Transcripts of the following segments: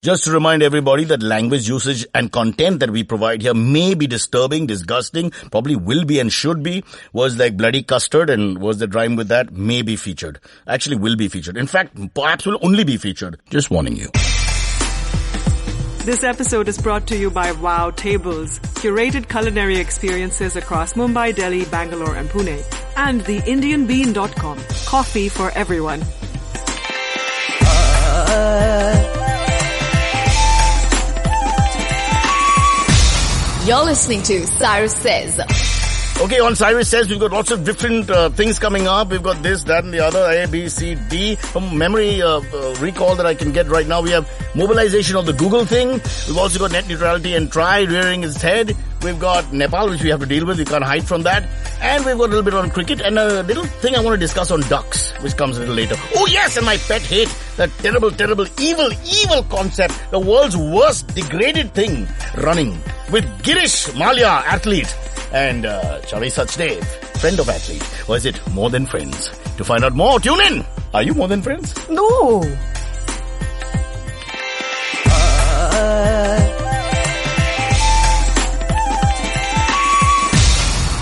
Just to remind everybody that language usage and content that we provide here may be disturbing, disgusting, probably will be and should be. Words like bloody custard and words that rhyme with that may be featured. Actually will be featured. In fact, perhaps will only be featured. Just warning you. This episode is brought to you by Wow Tables, curated culinary experiences across Mumbai, Delhi, Bangalore and Pune. And the IndianBean.com, coffee for everyone. You're listening to Cyrus Says. Okay, on Cyrus Says, we've got lots of different things coming up. We've got this, that and the other, A, B, C, D. From memory recall that I can get right now, we have mobilization of the Google thing. We've also got net neutrality and try rearing its head. We've got Nepal, which we have to deal with. We can't hide from that. And we've got a little bit on cricket and a little thing I want to discuss on ducks, which comes a little later. Oh yes, and my pet hate, that terrible, evil concept, the world's worst degraded thing running with Girish, Mallya, athlete, and Cyrus Says, friend of athlete. Or is it more than friends? To find out more, tune in. Are you more than friends? No.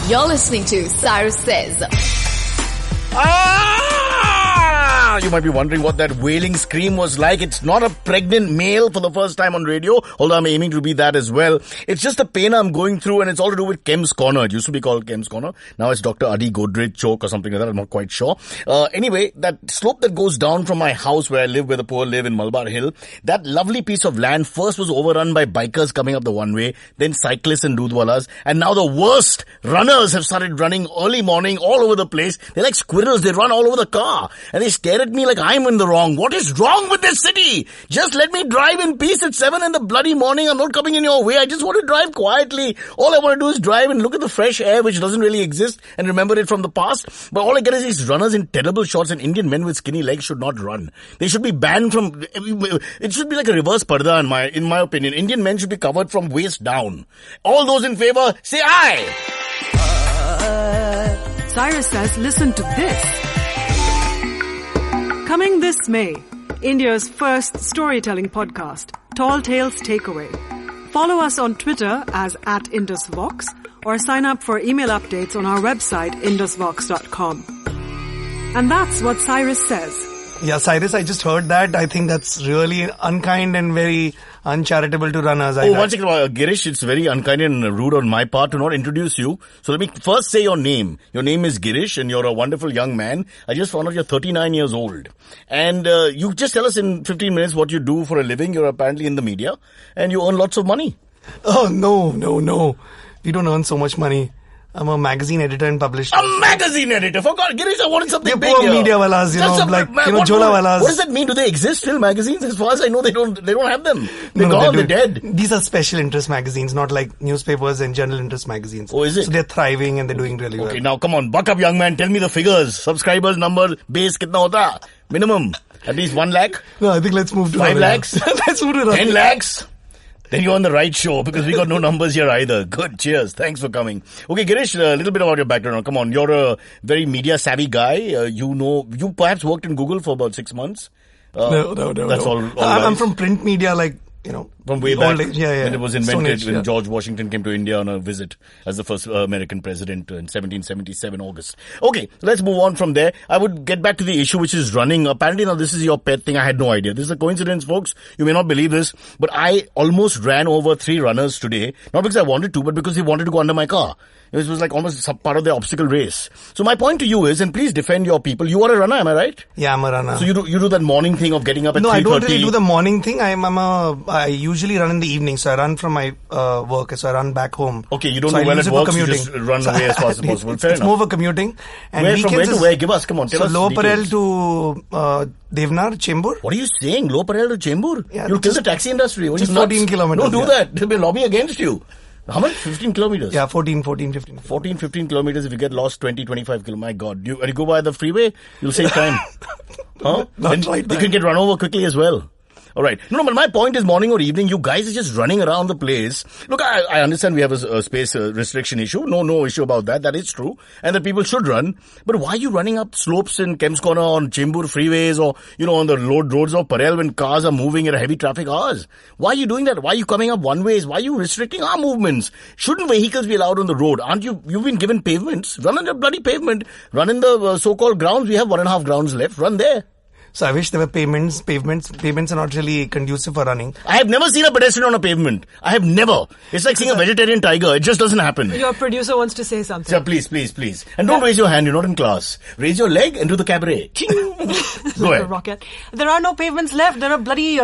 You're listening to Cyrus Says. You might be wondering what that wailing scream was like. It's not a pregnant male for the first time on radio, although I'm aiming to be that as well. It's just the pain I'm going through, and it's all to do with Kem's Corner. It used to be called Kem's Corner. Now it's Dr. Adi Godrej Choke or something like that. I'm not quite sure. Anyway, that slope that goes down from my house where I live, where the poor live in Malabar Hill, that lovely piece of land first was overrun by bikers coming up the one way, then cyclists and doodhwalas, and now the worst runners have started running early morning all over the place. They're like squirrels. They run all over the car, and they stare at me like I'm in the wrong. What is wrong with this city? Just let me drive in peace at 7 in the bloody morning. I'm not coming in your way. I just want to drive quietly. All I want to do is drive and look at the fresh air, which doesn't really exist, and remember it from the past. But all I get is these runners in terrible shorts, and Indian men with skinny legs should not run. They should be banned from... It should be like a reverse parda in my opinion. Indian men should be covered from waist down. All those in favor, say aye. Cyrus Says, listen to this. Coming this May, India's first storytelling podcast, Tall Tales Takeaway. Follow us on Twitter as @IndusVox or sign up for email updates on our website, indusvox.com. And that's what Cyrus says. Yeah, Cyrus, I just heard that. I think that's really unkind and very uncharitable to runners. One second, Girish, it's very unkind and rude on my part to not introduce you. So let me first say your name. Your name is Girish and you're a wonderful young man. I just found out you're 39 years old. And you just tell us in 15 minutes what you do for a living. You're apparently in the media and you earn lots of money. Oh, no. We don't earn so much money. I'm a magazine editor and publisher. A magazine editor? For God, Girish, I wanted something big poor here. Media walas, Jola walas. What does that mean? Do they exist still, magazines? As far as I know, they don't have them. They're gone, they're dead. These are special interest magazines, not like newspapers and general interest magazines. Oh, is it? So they're thriving and they're doing really well. Okay, now come on, buck up, young man. Tell me the figures. Subscribers number, base, kitna hota? Minimum. At least 1 lakh? No, I think let's move to 5 lakhs? Let's move to 10 lakhs? Then you're on the right show because we got no numbers here either. Good. Cheers. Thanks for coming. Okay, Girish, a little bit about your background. Come on. You're a very media savvy guy. You perhaps worked in Google for about 6 months. No. That's all I'm from print media, from way back when yeah. it was invented, Age, when George Washington came to India on a visit as the first American president in 1777 August. Okay, let's move on from there. I would get back to the issue which is running. Apparently now this is your pet thing. I had no idea. This is a coincidence, folks. You may not believe this, but I almost ran over 3 runners today. Not because I wanted to, but because they wanted to go under my car. It was like almost part of the obstacle race. So my point to you is, and please defend your people. You are a runner, am I right? Yeah, I'm a runner. So you do that morning thing of getting up at 3:30? No, I don't really do the morning thing. I usually run in the evening. So I run from my work. So I run back home. Okay, you don't do well at work, so you just run away as fast as possible. Fair enough. It's more for commuting. And from where to where? Give us, come on, tell us. So Lower Parel details. to Devnar, Chembur. What are you saying? Lower Parel to Chembur? Yeah, You'll kill the taxi industry. Just 14 kilometers. Don't do that. There'll be a lobby against you. How much? 15 kilometers? Yeah, 14, 15. 14, 15 kilometers. If you get lost 20, 25 kilometers. My God. You go by the freeway, you'll save time. Huh? Not then right you can get run over quickly as well. All right. No, but my point is morning or evening, you guys are just running around the place. Look, I understand we have a space restriction issue. No issue about that. That is true. And that people should run. But why are you running up slopes in Kemps Corner on Chembur freeways or, on the roads of Parel when cars are moving at heavy traffic hours? Why are you doing that? Why are you coming up one ways? Why are you restricting our movements? Shouldn't vehicles be allowed on the road? You've been given pavements. Run on the bloody pavement. Run in the so-called grounds. We have 1.5 grounds left. Run there. So I wish there were pavements. Pavements are not really conducive for running. I have never seen a pedestrian on a pavement. I have never. It's like seeing a vegetarian tiger. It just doesn't happen. Your producer wants to say something. Yeah, please. And don't raise your hand. You're not in class. Raise your leg and do the cabaret. Go ahead. Rocket. There are no pavements left. There are bloody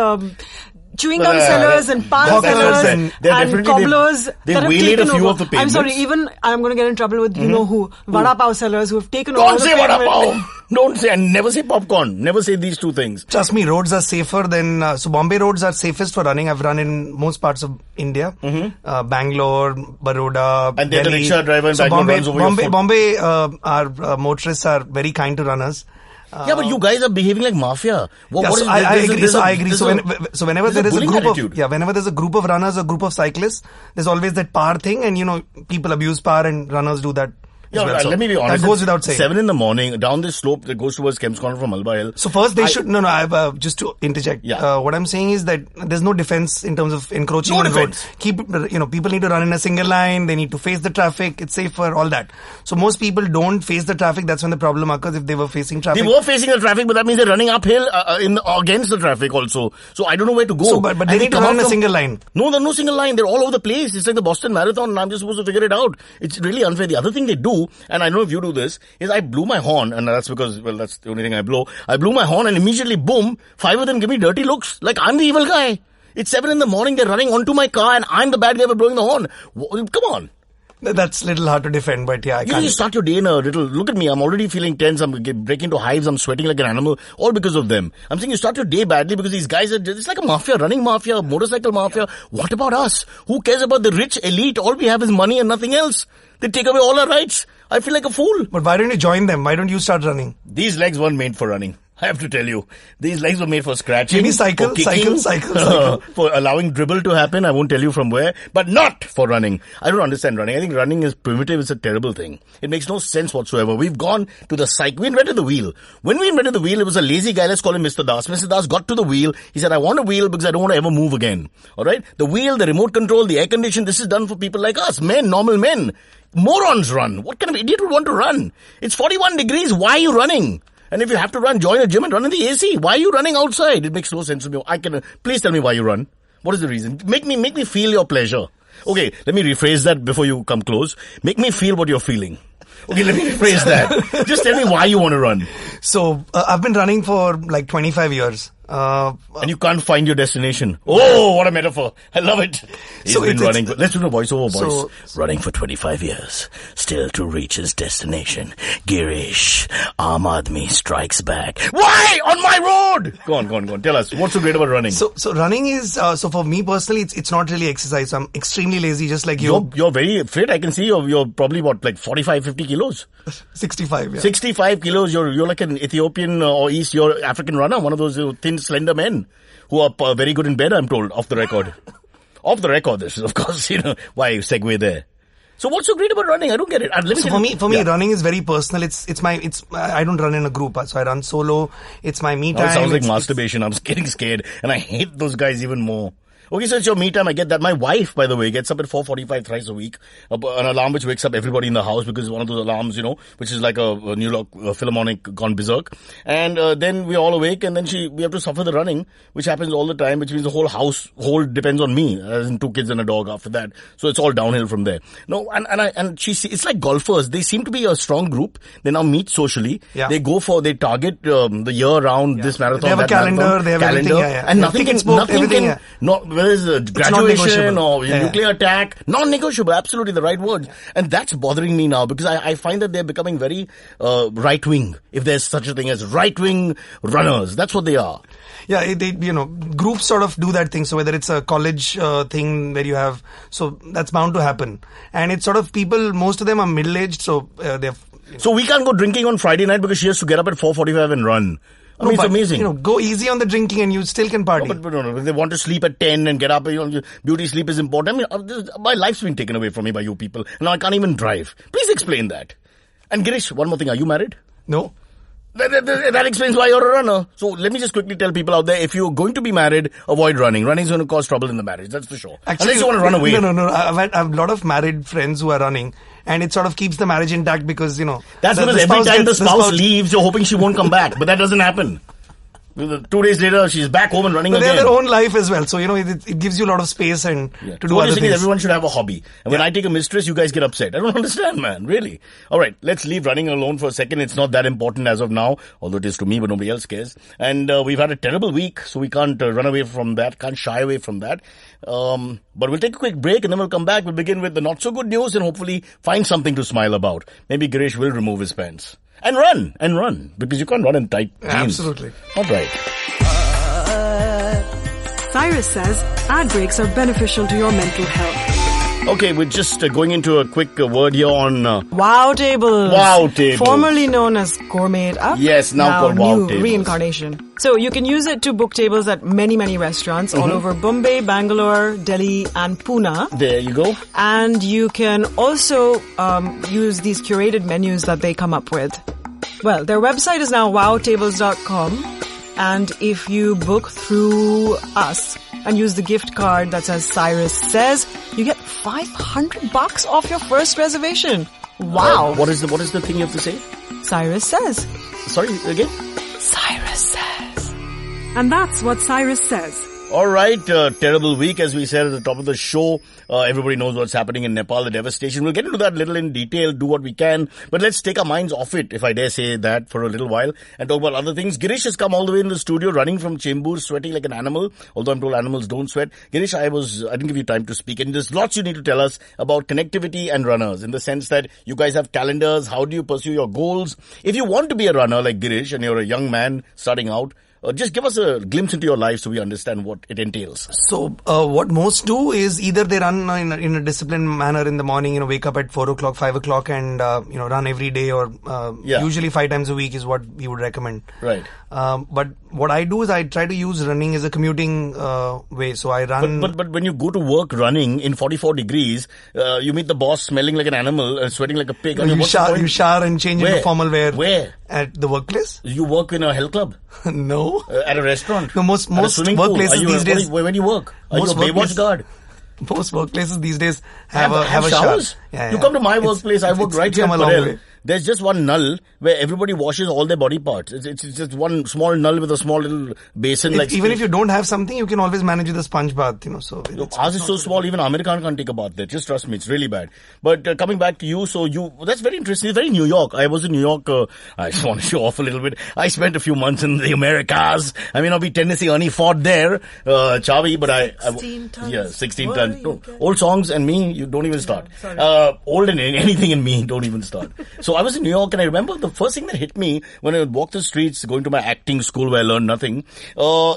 chewing gum sellers and pan sellers and cobblers they that have waylaid taken a few over. of the pavements. I'm sorry, even I'm going to get in trouble with who. Vada pav sellers who have taken over Don't the say pavement. vada pav. Don't say, and never say popcorn. Never say these two things. Trust me, roads are safer than, so Bombay roads are safest for running. I've run in most parts of India. Bangalore, Baroda, And Delhi. the rickshaw driver in Bangalore runs over your foot. Bombay, our motorists are very kind to runners. Yeah, but you guys are behaving like mafia. I agree. So whenever there is a group attitude. whenever there's a group of runners, a group of cyclists, there's always that power thing, and people abuse power, and runners do that. Yeah, well. So let me be honest. That goes without saying. 7 a.m, down this slope that goes towards Kemps Corner from Malba Hill. So first they should, I have, just to interject. Yeah. What I'm saying is that there's no defense in terms of encroaching on the road. People need to run in a single line, they need to face the traffic, it's safer, all that. So most people don't face the traffic, that's when the problem occurs if they were facing traffic. They were facing the traffic, but that means they're running uphill against the traffic also. So I don't know where to go. So, but they need to run in a single line. No, there's no single line. They're all over the place. It's like the Boston Marathon and I'm just supposed to figure it out. It's really unfair. The other thing they do, and I know if you do this, is I blew my horn, and that's because, that's the only thing I blow. I blew my horn and immediately, boom, 5 of them give me dirty looks. Like I'm the evil guy. It's 7 a.m, they're running onto my car and I'm the bad guy for blowing the horn. Come on. That's a little hard to defend, but yeah, I can't. You start your day in a little, look at me, I'm already feeling tense, I'm breaking into hives, I'm sweating like an animal, all because of them. I'm saying you start your day badly because these guys it's like a mafia, running mafia, motorcycle mafia. What about us? Who cares about the rich elite? All we have is money and nothing else. They take away all our rights. I feel like a fool. But why don't you join them? Why don't you start running? These legs weren't made for running. I have to tell you, these legs were made for scratching. Maybe cycle. For allowing dribble to happen, I won't tell you from where, but not for running. I don't understand running. I think running is primitive. It's a terrible thing. It makes no sense whatsoever. We've gone to the cycle. We invented the wheel. When we invented the wheel, it was a lazy guy. Let's call him Mr. Das. Mr. Das got to the wheel. He said, I want a wheel because I don't want to ever move again. Alright? The wheel, the remote control, the air condition, this is done for people like us. Men, normal men. Morons run. What kind of idiot would want to run? It's 41 degrees. Why are you running? And if you have to run, join a gym and run in the AC. Why are you running outside? It makes no sense to me. Please tell me why you run. What is the reason? Make me feel your pleasure. Okay, let me rephrase that before you come close. Make me feel what you're feeling. Okay, let me rephrase that. Just tell me why you want to run. So, I've been running for like 25 years. And you can't find your destination. Oh, what a metaphor. I love it. He's been running. Let's do the voiceover voice. Running for 25 years. Still to reach his destination. Girish, Aam Aadmi strikes back. Why? On my road! Go on. Tell us. What's so great about running? So running is, so for me personally, it's not really exercise. I'm extremely lazy, just like you. You're very fit. I can see you're probably 45, 50 kilos? 65, yeah. 65 kilos. You're like an Ethiopian or East African runner. One of those thin, slender men who are very good in bed, I'm told, off the record. Off the record, this is, of course, why segue there. So what's so great about running? I don't get it. For me, running is very personal. I don't run in a group, so I run solo. It's my me time. It sounds like masturbation. I'm getting scared, and I hate those guys even more. Okay, so it's your me time. I get that. My wife, by the way, gets up at 4:45 thrice a week. An alarm which wakes up everybody in the house because it's one of those alarms, which is like a New York Philharmonic gone berserk. And then we're all awake, and then we have to suffer the running, which happens all the time, which means the whole household depends on me, as in 2 kids and a dog after that. So it's all downhill from there. No, it's like golfers. They seem to be a strong group. They now meet socially. Yeah. They target the year round this marathon. They have a calendar. They have everything. Yeah. And nothing can whether it's graduation or nuclear attack, non-negotiable, absolutely the right words. And that's bothering me now because I find that they're becoming very right-wing, if there's such a thing as right-wing runners. That's what they are. Yeah, groups sort of do that thing. So whether it's a college thing where you have, so that's bound to happen. And it's sort of people, most of them are middle-aged, so they're... So we can't go drinking on Friday night because she has to get up at 4:45 and run. I mean, it's amazing. Go easy on the drinking and you still can party. No, but no, if they want to sleep at 10 and get up, beauty sleep is important. I mean, my life's been taken away from me by you people. Now I can't even drive. Please explain that. And Girish, one more thing. Are you married? No. That explains why you're a runner. So let me just quickly tell people out there, if you're going to be married, avoid running. Running is going to cause trouble in the marriage, that's for sure. Actually, unless you want to run away. No. I have a lot of married friends who are running, and it sort of keeps the marriage intact because, That's because every time the spouse leaves, you're hoping she won't come back. But that doesn't happen. 2 days later, she's back home and running again. They have their own life as well. So, it gives you a lot of space and to do other things. Everyone should have a hobby. And when I take a mistress, you guys get upset. I don't understand, man. Really. All right. Let's leave running alone for a second. It's not that important as of now, although it is to me, but nobody else cares. And we've had a terrible week, so we can't run away from that, can't shy away from that. But we'll take a quick break and then we'll come back. We'll begin with the not so good news and hopefully find something to smile about. Maybe Girish will remove his pants. And run, because you can't run in tight jeans. Absolutely. All right. Cyrus says ad breaks are beneficial to your mental health. Okay, we're just going into a quick word here on Wow Tables. Wow Tables. Formerly known as Gourmet Up. Yes, now called Wow new Tables. Reincarnation. So you can use it to book tables at many, many restaurants all over Bombay, Bangalore, Delhi and Pune. There you go. And you can also use these curated menus that they come up with. Well, their website is now wowtables.com. And if you book through us and use the gift card that says Cyrus Says, you get $500 off your first reservation. Wow. What is the thing you have to say? Cyrus Says. Sorry, again? Cyrus Says. And that's what Cyrus says. All right, terrible week, as we said at the top of the show. Everybody knows what's happening in Nepal, the devastation. We'll get into that a little in detail, do what we can. But let's take our minds off it, if I dare say that, for a little while and talk about other things. Girish has come all the way in the studio, running from Chembur, sweating like an animal. Although I'm told animals don't sweat. Girish, I didn't give you time to speak. And there's lots you need to tell us about connectivity and runners, in the sense that you guys have calendars. How do you pursue your goals? If you want to be a runner like Girish and you're a young man starting out, just give us a glimpse into your life so we understand what it entails. So, what most do is either they run in a disciplined manner in the morning, wake up at 4 o'clock, 5 o'clock and, run every day or, usually 5 times a week is what we would recommend. Right. But what I do is I try to use running as a commuting, way. So I run. But when you go to work running in 44 degrees, you meet the boss smelling like an animal and sweating like a pig. You shower and change into formal wear. Where? At the workplace. You work in a health club? No. At a restaurant? No, most workplaces these days. Where do you work? Are you a Baywatch guard? Most workplaces these days have a showers? Yeah, you come to my workplace, I work right here at Parel. There's just one null where everybody washes all their body parts. It's just one small null with a small little basin. Even if you don't have something, you can always manage with a sponge bath, So ours is so small, even Amir Khan can't take a bath there. Just trust me, it's really bad. But coming back to you, that's very interesting. It's very New York. I was in New York. I just want to show off a little bit. I spent a few months in the Americas. I mean, obviously Tennessee Ernie fought there, Chavi, but 16 tons. Yeah, 16 tons. No, old songs and me, you don't even start. Old and anything in me, don't even start. So I was in New York and I remember the first thing that hit me when I would walk the streets going to my acting school where I learned nothing,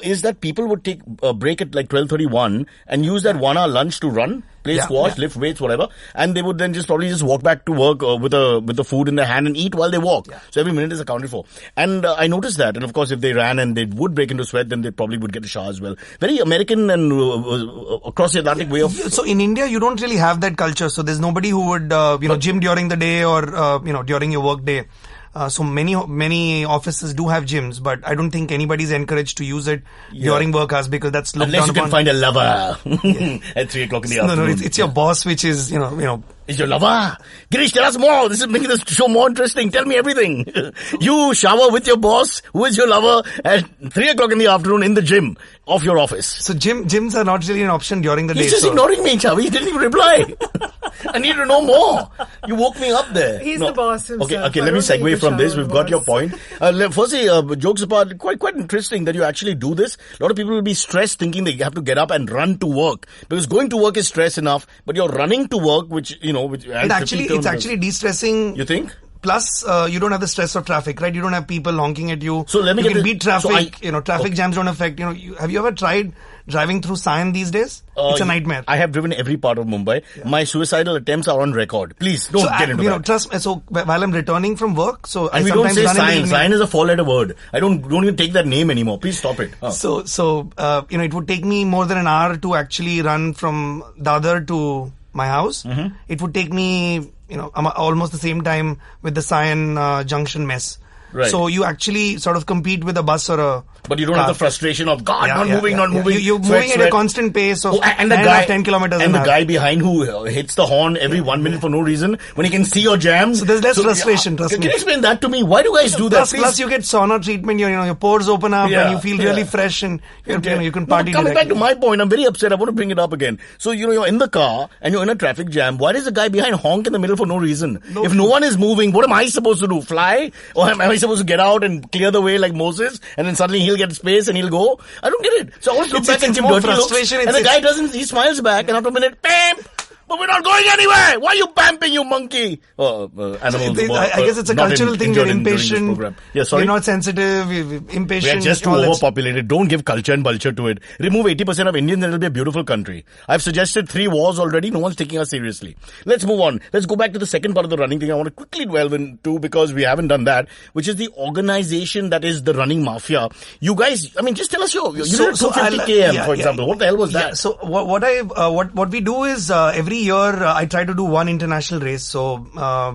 is that people would take a break at like 12:31 and use that 1 hour lunch to run, play squash, lift weights, whatever. And they would then probably walk back to work with the food in their hand and eat while they walk. Yeah. So every minute is accounted for. And I noticed that. And of course, if they ran and they would break into sweat, then they probably would get a shower as well. Very American and across the Atlantic way of... So in India, you don't really have that culture. So there's nobody who would, gym during the day or, during your work day. So many offices do have gyms, but I don't think anybody's encouraged to use it during work hours because that's looked unless down you can upon. Find a lover at 3 o'clock in the afternoon. No, it's your boss, which is, Is your lover? Girish, tell us more. This is making this show more interesting. Tell me everything. You shower with your boss, who is your lover, at 3 o'clock in the afternoon in the gym of your office. So gyms are not really an option during the day. He's just ignoring me, Chavi. He didn't even reply. I need to know more. You woke me up there. He's the boss himself. Okay, let me segue from this. We've got your point. Firstly, jokes apart, quite interesting that you actually do this. A lot of people will be stressed thinking they have to get up and run to work. Because going to work is stress enough, but you're running to work, which it's actually de-stressing. You think? Plus, you don't have the stress of traffic, right? You don't have people honking at you. So let me you get can this. beat traffic. So traffic jams don't affect. Have you ever tried driving through Sion these days? It's a nightmare. I have driven every part of Mumbai. Yeah. My suicidal attempts are on record. Please don't get into that. Trust me. So while I'm returning from work, and we don't say Sion. Sion is a 4-letter word. I don't even take that name anymore. Please stop it. So it would take me more than an hour to actually run from Dadar to my house. Mm-hmm. It would take me, almost the same time with the Sion junction mess. Right. So you actually sort of compete with a bus or a But you don't have the frustration of, God, not moving. You're moving at a constant pace of 10 kilometers and the guy behind who hits the horn every 1 minute for no reason, when he can see your jam. So there's less frustration, trust me. Can you explain that to me? Why do guys do that? Plus you get sauna treatment, your pores open up and you feel really fresh and you can party coming directly. Back to my point, I'm very upset. I want to bring it up again. So, you're in the car and you're in a traffic jam. Why does the guy behind honk in the middle for no reason? If no one is moving, what am I supposed to do? Fly? Or am I supposed to get out and clear the way like Moses, and then suddenly he'll get space and he'll go? I don't get it. So I always look back and give dirty looks, and the guy doesn't. He smiles back, and after a minute, bam! But we're not going anywhere. Why are you bamping, you monkey? Animals. I guess it's a cultural thing. You're impatient. Yeah, sorry. You're not sensitive. Impatient. We're just too overpopulated. Don't give culture and vulture to it. Remove 80% of Indians and it'll be a beautiful country. I've suggested 3 wars already. No one's taking us seriously. Let's move on. Let's go back to the second part of the running thing I want to quickly delve into, because we haven't done that, which is the organization that is the running mafia. You guys, just tell us you did a 250 km, for example. What the hell was that? So what we do is every year I try to do one international race. So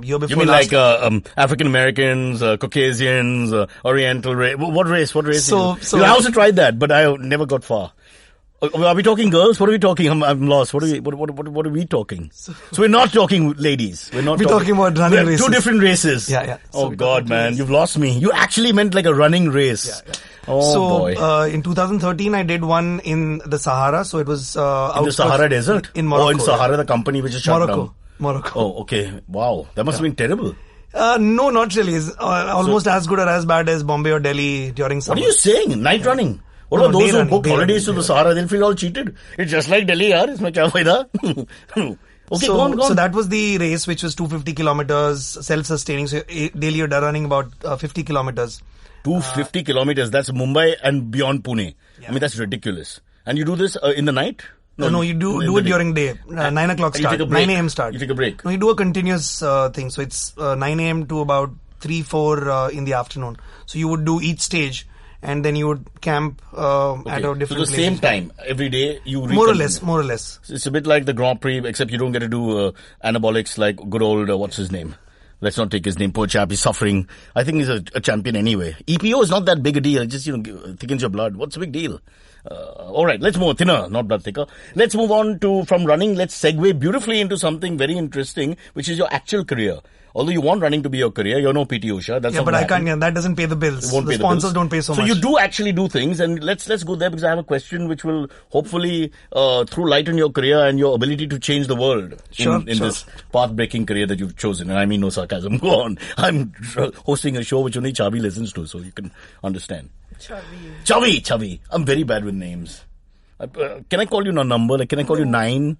year before. You mean like African Americans, Caucasians, Oriental race? What race? So I also tried that, but I never got far. Are we talking girls? What are we talking? I'm lost. What are we talking? So we're not talking ladies. We're talking about running races. 2 different races. Yeah. So God, man, you've lost me. You actually meant like a running race. Yeah. Oh boy. In 2013, I did one in the Sahara. So it was in the Sahara Desert. In Morocco. Oh, in Sahara, the company which is shut down. Morocco. Oh, okay. Wow, that must have been terrible. No, not really. It's almost as good or as bad as Bombay or Delhi during summer. What are you saying? Night running? What about those who book holidays to the Sahara? They'll feel all cheated. It's just like Delhi, yaar. Isme kya fayda? Okay, go on. So that was the race, which was 250 kilometers, self-sustaining. So daily you're running about 50 kilometers. 250 kilometers. That's Mumbai and beyond Pune. Yeah. That's ridiculous. And you do this in the night? No, you do it during day. 9 o'clock start. 9 a.m. start. You take a break. No, you do a continuous thing. So it's 9 a.m. to about 3-4 in the afternoon. So you would do each stage. And then you would camp at a different place. So the same time, every day you More or less. It's a bit like the Grand Prix, except you don't get to do anabolics like good old, what's his name? Let's not take his name. Poor chap, he's suffering. I think he's a champion anyway. EPO is not that big a deal. It just, thickens your blood. What's the big deal? Alright, let's move thinner, not blood thicker. Let's move on from running. Let's segue beautifully into something very interesting, which is your actual career. Although you want running to be your career, you're no PT Usha. That's but I can't. That doesn't pay the bills. The sponsors don't pay so much. So you do actually do things, and let's go there, because I have a question which will hopefully throw light on your career and your ability to change the world in this path-breaking career that you've chosen. And I mean no sarcasm. Go on. I'm hosting a show which only Chavi listens to, so you can understand. Chavi. I'm very bad with names. Can I call you a number? Like, can I call you 9?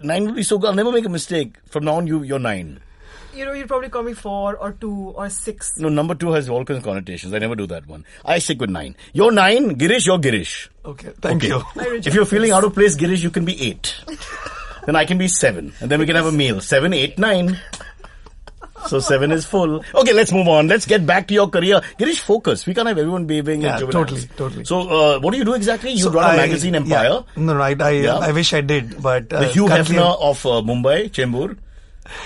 9 would be so good. I'll never make a mistake. From now on, you're 9. You'd probably call me 4 or 2 or 6. No, number 2 has all kinds of connotations. I never do that one. I stick with 9. You're 9, Girish, you're Girish. Okay, thank you. If you're feeling out of place, Girish, you can be 8. Then I can be 7. And then we can have a meal. 7, 8, 9. So 7 is full. Okay, let's move on. Let's get back to your career. Girish, focus. We can't have everyone behaving. Yeah, totally. So, what do you do exactly? You run a magazine empire. Yeah. No, I wish I did, but the Hugh Hefner of Mumbai, Chembur.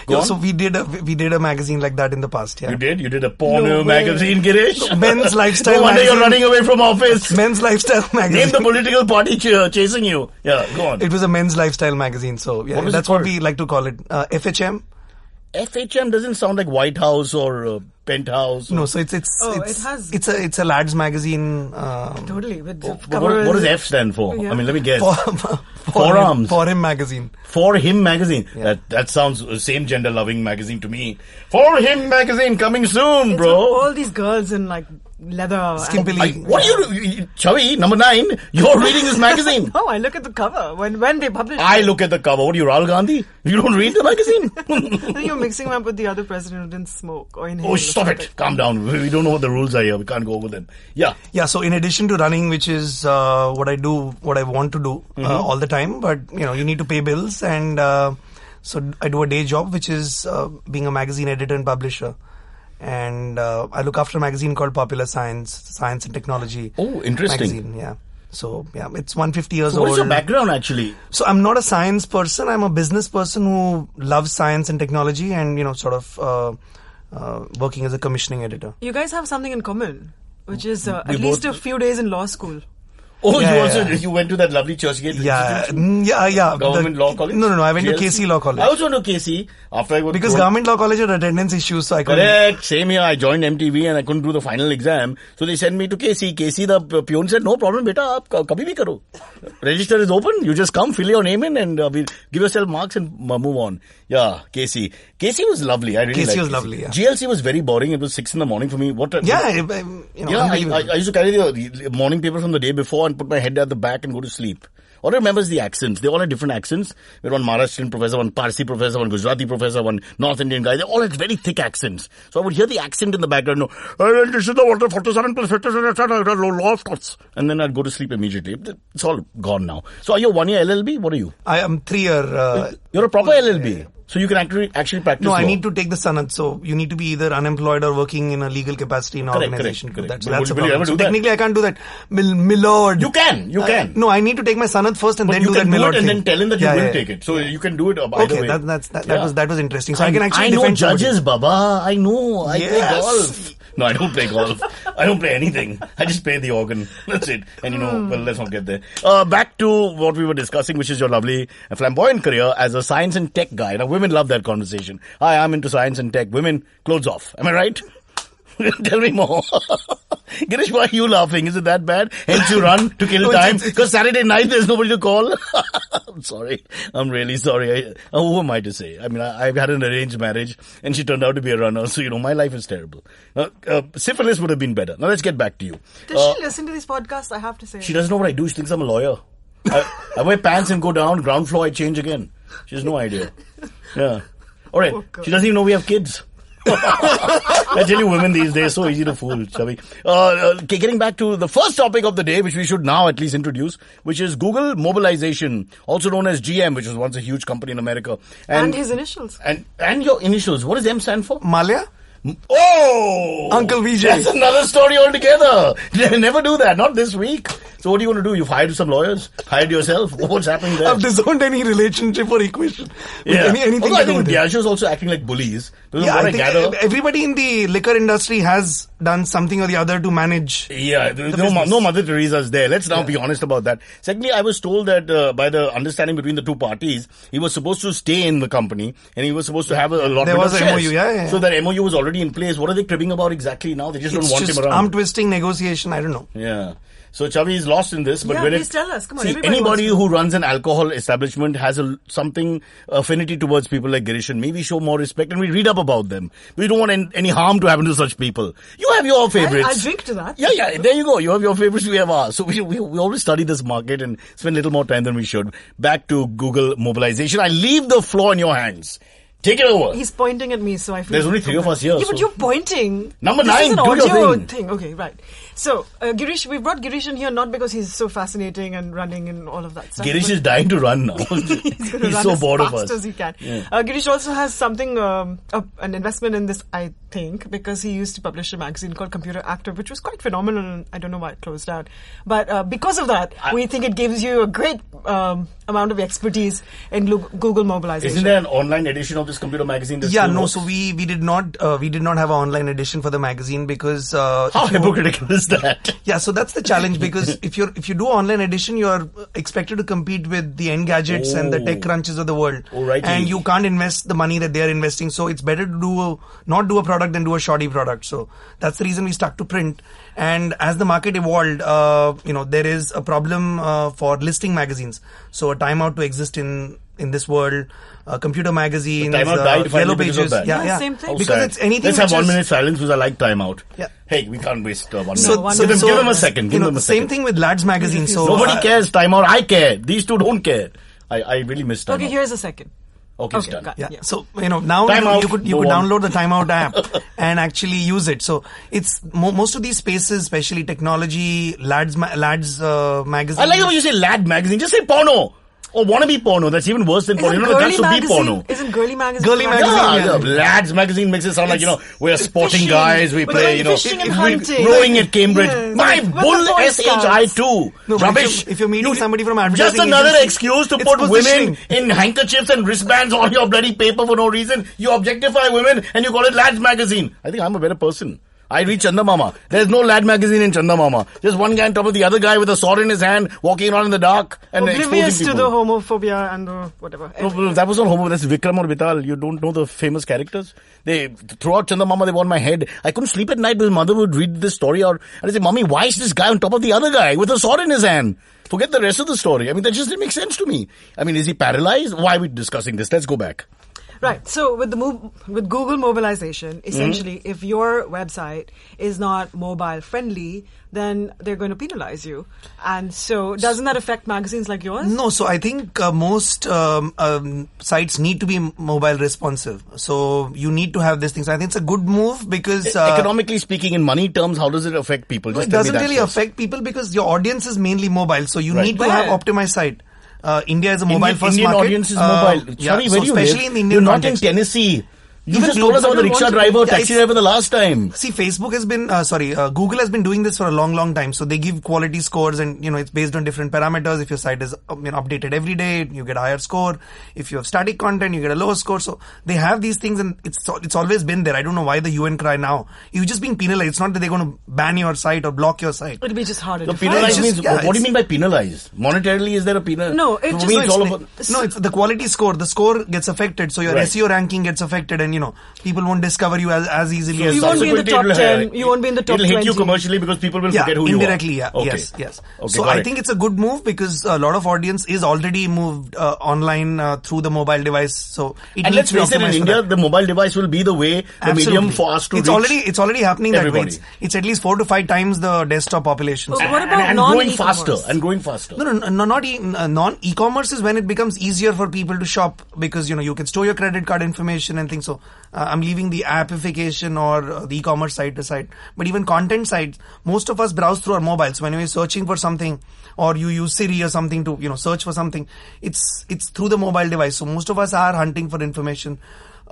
So we did a magazine like that in the past. Yeah. You did? You did a porno magazine, Girish? Men's lifestyle magazine. No wonder magazine. You're running away from office. Men's lifestyle magazine. Name the political party chasing you. Yeah, go on. It was a men's lifestyle magazine. So yeah, that's what we like to call it. FHM. FHM doesn't sound like White House or Penthouse. No, so it's a lads magazine. Totally. What does F stand for? Yeah. Let me guess. Forearms. For Him magazine. For Him magazine. Yeah. That sounds same gender loving magazine to me. For Him magazine coming soon, bro. All these girls in like leather. Skimpily. What are you, Chavi, number 9, you're reading this magazine. Oh, I look at the cover when they publish I it. look at the cover. What are you, Rahul Gandhi? You don't read the magazine? Then you're mixing them up with the other president who didn't smoke or inhale. Oh, stop it. Calm down. We don't know what the rules are here. We can't go over them. Yeah. Yeah, so in addition to running, which is what I do, what I want to do all the time, but you need to pay bills, and so I do a day job, which is being a magazine editor and publisher. And I look after a magazine called Popular Science and Technology. Oh, interesting. Magazine, yeah. So, yeah, it's 150 years So old. what's your background actually? So I'm not a science person. I'm a business person who loves science and technology and, sort of working as a commissioning editor. You guys have something in common, which is at We least both- a few days in law school. Oh, Yeah, you went to that lovely Churchgate Yeah, institution? yeah. Government Law College? No. I went to GLC? KC Law College. I also went to KC after I got Because told- Government Law College had attendance issues, so I couldn't. Correct. Same here. I joined MTV and I couldn't do the final exam. So they sent me to KC. KC, the peon said, no problem, beta, aap kabhi bhi karo. Register is open. You just come, fill your name in and we'll give yourself marks and move on. Yeah, KC. KC was lovely. I really KC liked was lovely, yeah. GLC was very boring. It was 6 in the morning for me. Yeah, I used to carry the morning paper from the day before and put my head at the back and go to sleep. All I remember is the accents. They all had different accents. We had one Maharashtrian professor, one Parsi professor, one Gujarati professor, one North Indian guy. They all had very thick accents. So I would hear the accent in the background. This is the water 47 plus 50, law of thoughts. And then I'd go to sleep immediately. It's all gone now. So are you a 1-year LLB? What are you? I am 3-year. You're a proper LLB. So you can actually practice No, law. I need to take the sanad. So you need to be either unemployed or working in a legal capacity in an organization. correct. So But that's a will you ever problem. So do that? technically, I can't do that. Milord. You can. No, I need to take my sanad first and But then you do that can do milord it and thing. then tell him that you Yeah, will yeah. take it. So you can do it either Okay, way. that was interesting. So I can actually I know defend somebody. judges, Baba. I know. I play Yes. golf. No, I don't play golf. I don't play anything. I just play the organ. That's it. And well, let's not get there. Back to what we were discussing, which is your lovely flamboyant career as a science and tech guy. Now, women love that conversation. Hi, I'm into science and tech. Women, clothes off. Am I right? Tell me more. Girish, why are you laughing? Is it that bad? Hence you run to kill time? Because Saturday night there's nobody to call? I'm sorry. I'm really sorry. Who am I to say? I mean, I've had an arranged marriage and she turned out to be a runner. So, my life is terrible. Syphilis would have been better. Now let's get back to you. Does she listen to these podcasts? I have to say. She doesn't know what I do. She thinks I'm a lawyer. I wear pants and go down. Ground floor, I change again. She has no idea. Yeah. All right. She doesn't even know we have kids. I tell you, women these days, so easy to fool, Chavi. Getting back to the first topic of the day, which we should now at least introduce, which is Google Mobilization, also known as GM, which was once a huge company in America. And his initials. And your initials. What does M stand for? Mallya? Oh! Uncle Vijay. That's another story altogether. Never do that. Not this week. So what do you want to do? You've hired some lawyers? Hired yourself? What's happening there? I've disowned any relationship or equation. With anything Although I to do think with it. Diageo's also acting like bullies. Yeah, I think everybody in the liquor industry has done something or the other to manage. Yeah, no Mother Teresa's there. Let's now be honest about that. Secondly, I was told that by the understanding between the two parties, he was supposed to stay in the company and he was supposed to have a lot There of was a shares. MOU, yeah. So that MOU was already in place. What are they cribbing about exactly now? They just don't want him around. Arm twisting, negotiation, I don't know. Yeah. So Chavi is lost in this. But Yeah, when please tell us. Come on, see, everybody anybody wants to who runs an alcohol establishment has something affinity towards people like Girish and me. We show more respect and we read up about them. We don't want any harm to happen to such people. You have your favorites. I drink to that. Yeah, there you go. You have your favorites, we have ours. So we always study this market and spend a little more time than we should. Back to Google Mobilization. I leave the floor in your hands. Take it over. He's pointing at me, so I feel... There's only 3 of us here. Yeah, but so- you're pointing. Number This 9, is an do your audio thing. Okay, right. So, Girish, we brought Girish in here not because he's so fascinating and running and all of that stuff. Girish is dying to run now. He's going to He's run so as bored of fast us. as he can. Yeah. Girish also has something, an investment in this, I think, because he used to publish a magazine called Computer Active, which was quite phenomenal, and I don't know why it closed down. But because of that, we think it gives you a great amount of expertise in Google Mobilization. Isn't there an online edition of this computer magazine? That Yeah, still no. works? So we did not have an online edition for the magazine because How hypocritical is that? yeah, so that's the challenge because if you do online edition, you are expected to compete with the Engadgets and the tech crunches of the world, Alrighty. and you can't invest the money that they are investing. So it's better to not do a product than do a shoddy product. So that's the reason we stuck to print. And as the market evolved, there is a problem for listing magazines. So a timeout to exist in in this world. Computer magazines, Time Out died Yellow finally because of Pages. that. Yeah, same thing. Because sad. it's anything. Let's have which 1 is- minute silence because I like Time Out. Yeah. Hey, we can't waste 1 minute. So- give him a second. Give You know, him a same second. thing with Lads magazine. So Nobody cares. Time Out. I care. These two don't care. I really miss Time Okay, Out. here's a second. Okay, it's done. got it. Yeah. Yeah. So, now Time Out, you could go on. download the Time Out app and actually use it. So it's most of these spaces, especially technology, lads magazine. I like how you say lad magazine. Just say porno. Or wannabe porno. That's even worse than porno. Isn't You know, girly that's to be magazine? porno. Isn't girly magazine? Girly magazine, Yeah, Lads magazine makes it sound like, we're sporting fishing. guys, we We're play, going fishing and we- hunting. rowing at Cambridge. Yes. My With the bull Boy SHI Scouts. too. No, but Rubbish. if you're meeting somebody from Just advertising another agency, excuse to it's put women positioning. in handkerchiefs and wristbands on your bloody paper for no reason. You objectify women and you call it Lads magazine. I think I'm a better person. I read Chanda Mama. There's no lad magazine in Chanda Mama. Just one guy on top of the other guy with a sword in his hand, walking around in the dark and Oblivious exposing to people. the homophobia and the whatever. No, that was not homo. That's Vikram or Vital. You don't know the famous characters. They throughout Chanda Mama, they were on my head. I couldn't sleep at night because mother would read this story out and I say, "Mommy, why is this guy on top of the other guy with a sword in his hand?" Forget the rest of the story. I mean, that just didn't make sense to me. I mean, is he paralyzed? Why are we discussing this? Let's go back. Right. So with with Google mobilization, essentially, if your website is not mobile friendly, then they're going to penalize you. And so, doesn't that affect magazines like yours? No, so I think most sites need to be mobile responsive. So you need to have this thing. So I think it's a good move because Economically speaking, in money terms, how does it affect people? Just it tell me doesn't that really first. affect people because your audience is mainly mobile. So you Right. need to have Where? optimized site. India is a mobile first Indian market. audience is mobile. Yeah, Sorry, so where do you especially live? in the Indian You're not context. in Tennessee. You Even just told us global- about the I don't rickshaw want to- driver, Yeah, taxi it's- driver the last time. See, Facebook has been, Google has been doing this for a long, long time. So they give quality scores and, it's based on different parameters. If your site is, updated every day, you get a higher score. If you have static content, you get a lower score. So they have these things and it's always been there. I don't know why the hue and cry now. You're just being penalized. It's not that they're going to ban your site or block your site. It'll be just harder So to find. penalize it's means, just- yeah, what do you it's- mean by penalize? Monetarily, is there a penal? No, it For just me, like- it's all about... No, it's the quality score. The score gets affected. So your Right. SEO ranking gets affected and, people won't discover you as easily as you won't be in the top Subsequently, 10. You won't be in the top It'll hit you 20. commercially because people will forget who you are. indirectly, yeah. Okay. Yes. Okay, So got I it. think it's a good move because a lot of audience is already moved online through the mobile device. So it And needs let's to be face it, in optimized for India, that. the mobile device will be the way, the medium for us to it's reach already happening everybody. that way. It's at least 4 to 5 times the desktop population. Okay, So- what about and growing non-e-commerce? faster. No, not non-e-commerce is when it becomes easier for people to shop because you can store your credit card information and things. So I'm leaving the appification or the e-commerce side aside. But even content sites, most of us browse through our mobiles. When we're searching for something, or you use Siri or something to search for something, it's through the mobile device. So most of us are hunting for information.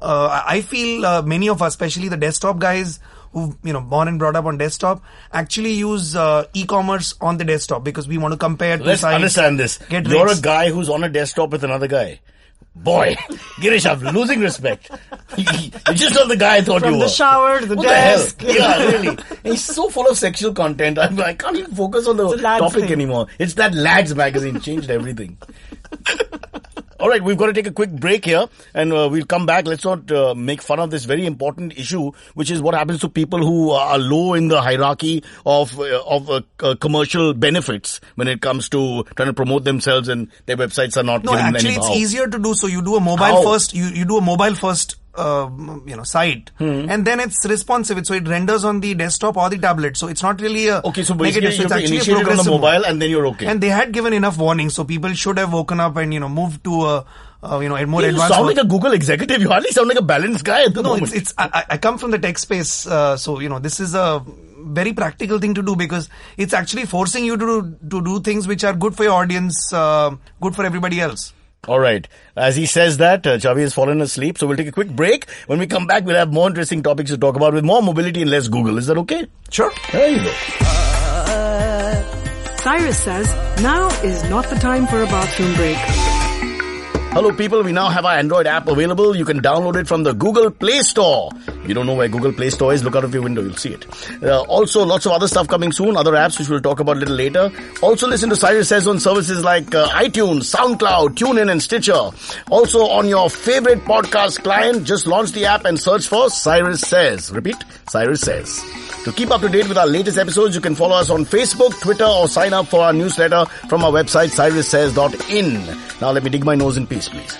I feel many of us, especially the desktop guys who born and brought up on desktop, actually use e-commerce on the desktop because we want to compare two Let's sites. understand this. Get You're rates. a guy who's on a desktop with another guy. Boy, Girish, I'm losing respect. You're just not the guy I thought From you the were. shower to the What desk. The hell? Yeah, really. He's so full of sexual content. I can't even focus on the It's a lads topic thing. anymore. It's that Lads magazine changed everything. All right, we've got to take a quick break here and we'll come back. Let's not make fun of this very important issue, which is what happens to people who are low in the hierarchy of commercial benefits when it comes to trying to promote themselves and their websites are not No, given actually, any it's power. easier to do. So you do a mobile How? first. You do a mobile first. Site, and then it's responsive. So it renders on the desktop or the tablet. So it's not really a Okay, so basically negative. you It's have to actually a initiate it on the progressive move. mobile and then you're okay. And they had given enough warning, so people should have woken up and moved to a more you advanced. sound work. like a Google executive. You hardly sound like a balanced guy at the No, moment. I come from the tech space, so this is a very practical thing to do because it's actually forcing you to do things which are good for your audience, good for everybody else. All right. As he says that, Chavi has fallen asleep. So we'll take a quick break. When we come back, we'll have more interesting topics to talk about with more mobility and less Google. Is that okay? Sure. There you go. Cyrus says, now is not the time for a bathroom break. Hello people, we now have our Android app available. You can download it from the Google Play Store. If you don't know where Google Play Store is, look out of your window, you'll see it. Also, lots of other stuff coming soon, other apps which we'll talk about a little later. Also listen to Cyrus Says on services like iTunes, SoundCloud, TuneIn and Stitcher. Also on your favorite podcast client, just launch the app and search for Cyrus Says. Repeat, Cyrus Says. To keep up to date with our latest episodes, you can follow us on Facebook, Twitter, or sign up for our newsletter from our website, cyrussays.in. Now let me dig my nose in peace, please.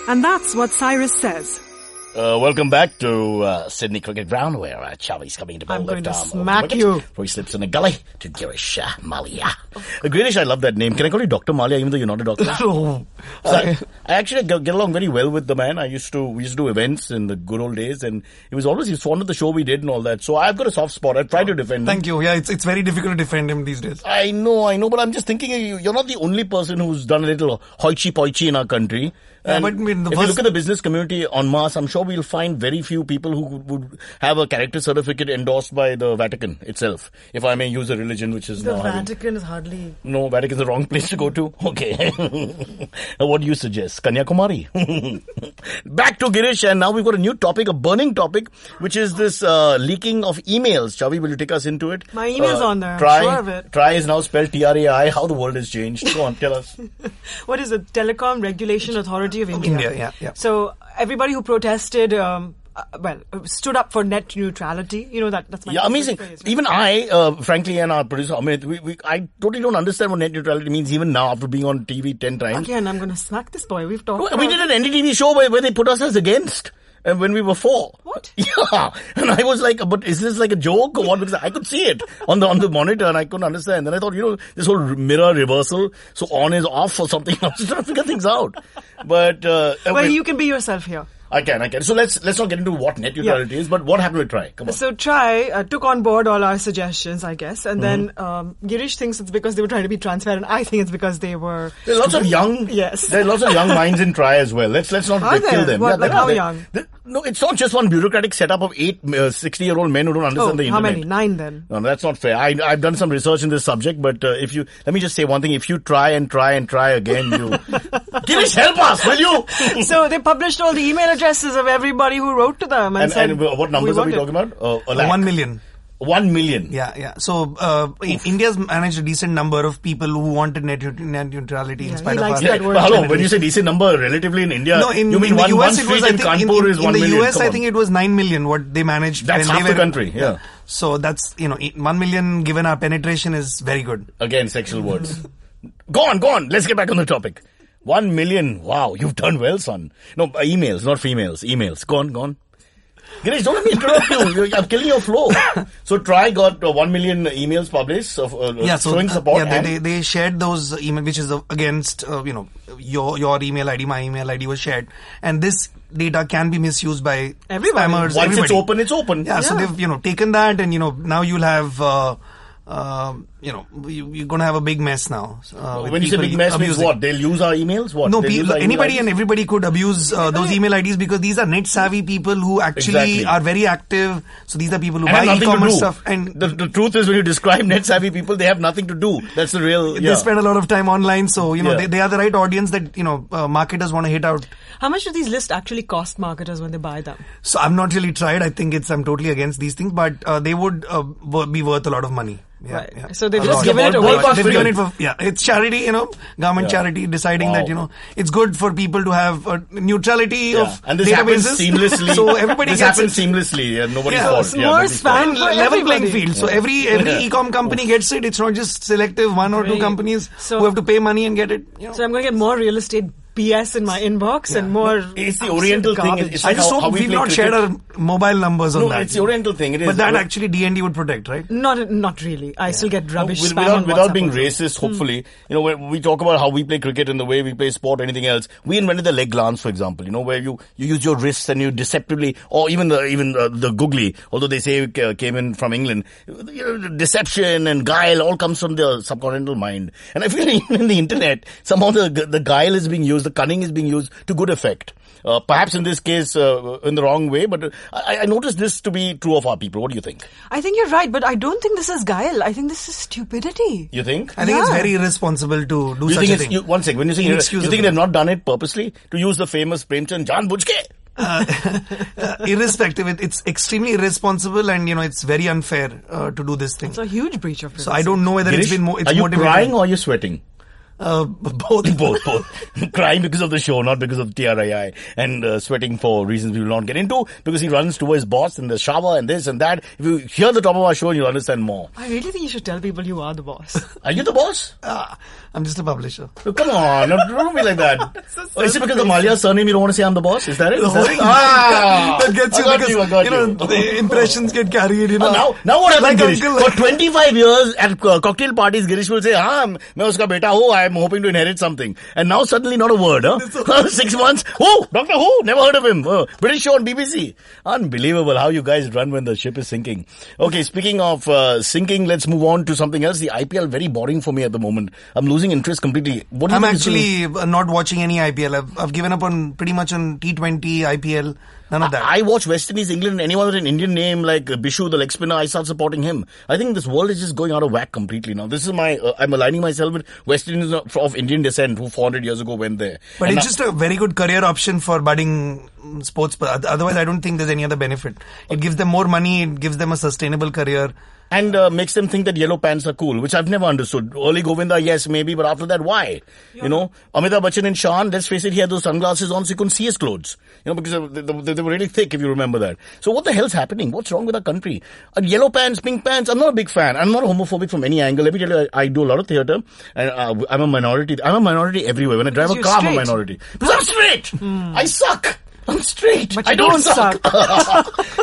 And that's what Cyrus says. Welcome back to Sydney Cricket Ground, where Chavi's coming to bowl I'm going left to arm smack wicket you. before he slips in a gully to Girish Mallya. Girish, I love that name. Can I call you Dr. Mallya, even though you're not a doctor? Oh, I actually get along very well with the man. We used to do events in the good old days, and he was fond of the show we did and all that. So I've got a soft spot. I try to defend him. thank you. Yeah, it's very difficult to defend him these days. I know, but I'm just thinking you're not the only person who's done a little hoichi-poichi in our country. Yeah, And but I mean, if you look at the business community en masse, I'm sure we'll find very few people who would have a character certificate endorsed by the Vatican itself, if I may use a religion which is The now Vatican is hardly... No, Vatican's the wrong place to go to. Okay. Now, what do you suggest? Kanyakumari. Back to Girish, and now we've got a new topic, a burning topic, which is this leaking of emails. Chavi, will you take us into it? My email's on there. Try, I'm sure of it. Try is now spelled Trai. How the world has changed. Go on, tell us. What is it? Telecom Regulation Authority of India. Yeah. So everybody who protested, stood up for net neutrality. You know that's my amazing. phrase, right? Even I, frankly, and our producer Amit, I totally don't understand what net neutrality means even now after being on TV 10 times. Again, I'm going to smack this boy. We've talked. We did an NDTV show where they put us as against. When we were 4. What? Yeah. And I was like, but is this like a joke or what? Because I could see it on the monitor and I couldn't understand. Then I thought, this whole mirror reversal, so on is off or something. I was trying to figure things out. But, you can be yourself here. I can. So let's not get into what net neutrality is, but what happened with Try? Come on. So Try took on board all our suggestions, I guess, and then Girish thinks it's because they were trying to be transparent. I think it's because they were. There's lots of young. Yes. There are lots of young minds in Try as well. Let's not Are kill there? them. What, like how young? No, it's not just one bureaucratic setup of 8 60-year-old men who don't understand the internet. How many? 9 then? No, that's not fair. I've done some research in this subject, but let me just say one thing. If you try and try and try again, Girish, help us, will you? So they published all the email addresses of everybody who wrote to them and said, and what numbers are we talking about? 1 million. 1 million. Yeah. So India's managed a decent number of people who wanted net neutrality in spite of our... Hello, when you say decent number, relatively in India, you mean the one US it was, street in Kanpur is 1 million. In the US, I think it was 9 million what they managed. That's half the country, yeah. So that's, 1 million given our penetration is very good. Again, sexual words. Go on. Let's get back on the topic. 1 million. Wow, you've done well, son. No, emails, not females. Emails. Go on. Girish, don't let me interrupt you. I'm killing your flow. So Try got 1 million emails published showing support. Yeah, they shared those emails, which is against, your email ID, my email ID was shared. And this data can be misused by everybody. Spammers. Once it's open. Yeah, so they've, taken that and, now you'll have... you're going to have a big mess now. When you say big mess means what? They'll use our emails? What? No, anybody and everybody could abuse those email IDs because these are net savvy people who actually are very active. So these are people who buy e-commerce stuff. And the truth is when you describe net savvy people, they have nothing to do. That's the real... They spend a lot of time online. So, they are the right audience that, marketers want to hit out. How much do these lists actually cost marketers when they buy them? So I've not really tried. I think I'm totally against these things, but they would be worth a lot of money. Yeah, right. Yeah. So they've just given it away. They've given it for, it's charity, government charity deciding that, it's good for people to have neutrality of and this databases. Happens seamlessly. So everybody this gets happens seamlessly. Nobody's fault. More spam for level everybody. playing field. So every e-com company gets it. It's not just selective 1 or 2 companies who have to pay money and get it. So I'm going to get more real estate BS in my inbox and more. It's the Oriental thing. It's like I just hope we've not shared our mobile numbers on that. No, it's the Oriental thing. It is. But that actually D&D would protect, right? Not really. I still get rubbish spam without being racist. Hopefully, when we talk about how we play cricket and the way we play sport, or anything else. We invented the leg glance, for example. Where you use your wrists and you deceptively, or even the googly, although they say it came in from England. Deception and guile all comes from the subcontinental mind. And I feel even in the internet, somehow the guile is being used. The cunning is being used to good effect. Perhaps in this case, in the wrong way, but I noticed this to be true of our people. What do you think? I think you're right, but I don't think this is guile. I think this is stupidity. You think? I think it's very irresponsible to do such a thing. One second, when you say you think they've not done it purposely? To use the famous Premchand, Jaan Bujh ke? Irrespective, it's extremely irresponsible and, it's very unfair to do this thing. It's a huge breach of privacy. So I don't know whether Girish, it's been are you crying or are you sweating? Both. Both. Crying because of the show, not because of TRII, and sweating for reasons we will not get into, because he runs to his boss in the shower and this and that. If you hear the top of our show, you'll understand more. I really think you should tell people you are the boss. Are you the boss? I'm just a publisher. Oh, come on, don't be like that. Is it because of Mallya's surname you don't want to say I'm the boss? Is that it? That gets you because the impressions get carried. Now what happened, Girish? For 25 years at cocktail parties, Girish will say, "Main uska beta hu, I'm hoping to inherit something." And now suddenly not a word, huh? 6 months. Oh, Doctor Who, never heard of him. British show on BBC. Unbelievable how you guys run when the ship is sinking. Okay, speaking of sinking, let's move on to something else. The IPL, very boring for me at the moment. I'm losing interest completely. I'm actually not watching any IPL. I've given up on pretty much on T20, IPL. None of that. I watch West Indies, England, and anyone with an Indian name like Bishu, the leg spinner, I start supporting him. I think this world is just going out of whack completely now. This is I'm aligning myself with West Indians of Indian descent who 400 years ago went there. But it's just a very good career option for budding sports. Otherwise, I don't think there's any other benefit. It gives them more money. It gives them a sustainable career. And makes them think that yellow pants are cool, which I've never understood. Early Govinda, yes, maybe, but after that, why? Yeah. Amitabh Bachchan and Shan, let's face it, he had those sunglasses on so you couldn't see his clothes. Because they were really thick, if you remember that. So what the hell's happening? What's wrong with our country? Yellow pants, pink pants, I'm not a big fan. I'm not homophobic from any angle. Let me tell you, I do a lot of theatre, and I'm a minority. I'm a minority everywhere. When I drive a car, I'm a minority. Because I'm straight! I suck! I'm straight. But I don't suck.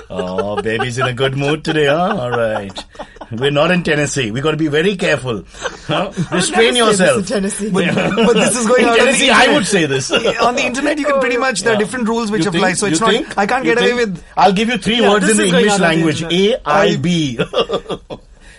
Oh, baby's in a good mood today, huh? All right. We're not in Tennessee. We got to be very careful. Huh? Restrain yourself. This in Tennessee. But this is going in out Tennessee, I would say this. On the internet, you can pretty much, there are different rules which apply. So it's not, I can't get away with. I'll give you 3 words in the English language. A-I-B.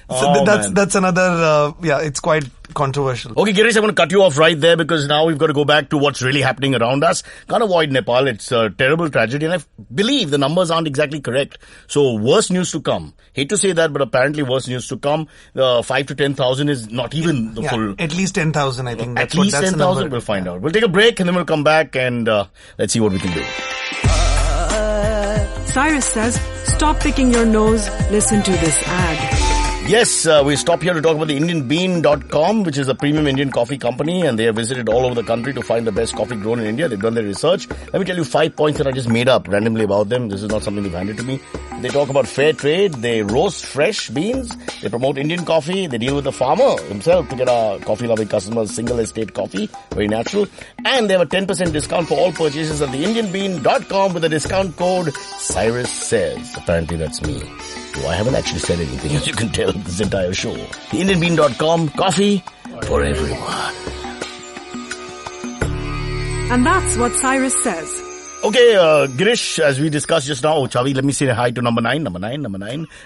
So that's another, it's quite controversial. Okay, Girish, I'm going to cut you off right there because now we've got to go back to what's really happening around us. Can't avoid Nepal. It's a terrible tragedy, and I believe the numbers aren't exactly correct. So worse news to come. Hate to say that, but apparently worse news to come. 5 to 10,000 is not even the full. At least 10,000, I think. At least 10,000. We'll find out. We'll take a break and then we'll come back and let's see what we can do. Cyrus says, stop picking your nose. Listen to this ad. Yes, we stop here to talk about the IndianBean.com, which is a premium Indian coffee company, and they have visited all over the country to find the best coffee grown in India. They've done their research. Let me tell you 5 points that I just made up randomly about them. This is not something they've handed to me. They talk about fair trade. They roast fresh beans. They promote Indian coffee. They deal with the farmer himself to get our coffee-loving customers single estate coffee, very natural. And they have a 10% discount for all purchases at the IndianBean.com with the discount code Cyrus Says. Apparently that's me. So I haven't actually said anything, as you can tell, this entire show. The IndianBean.com, coffee for everyone. And that's what Cyrus says. Okay, Girish, as we discussed just now, Chavi, let me say hi to number 9,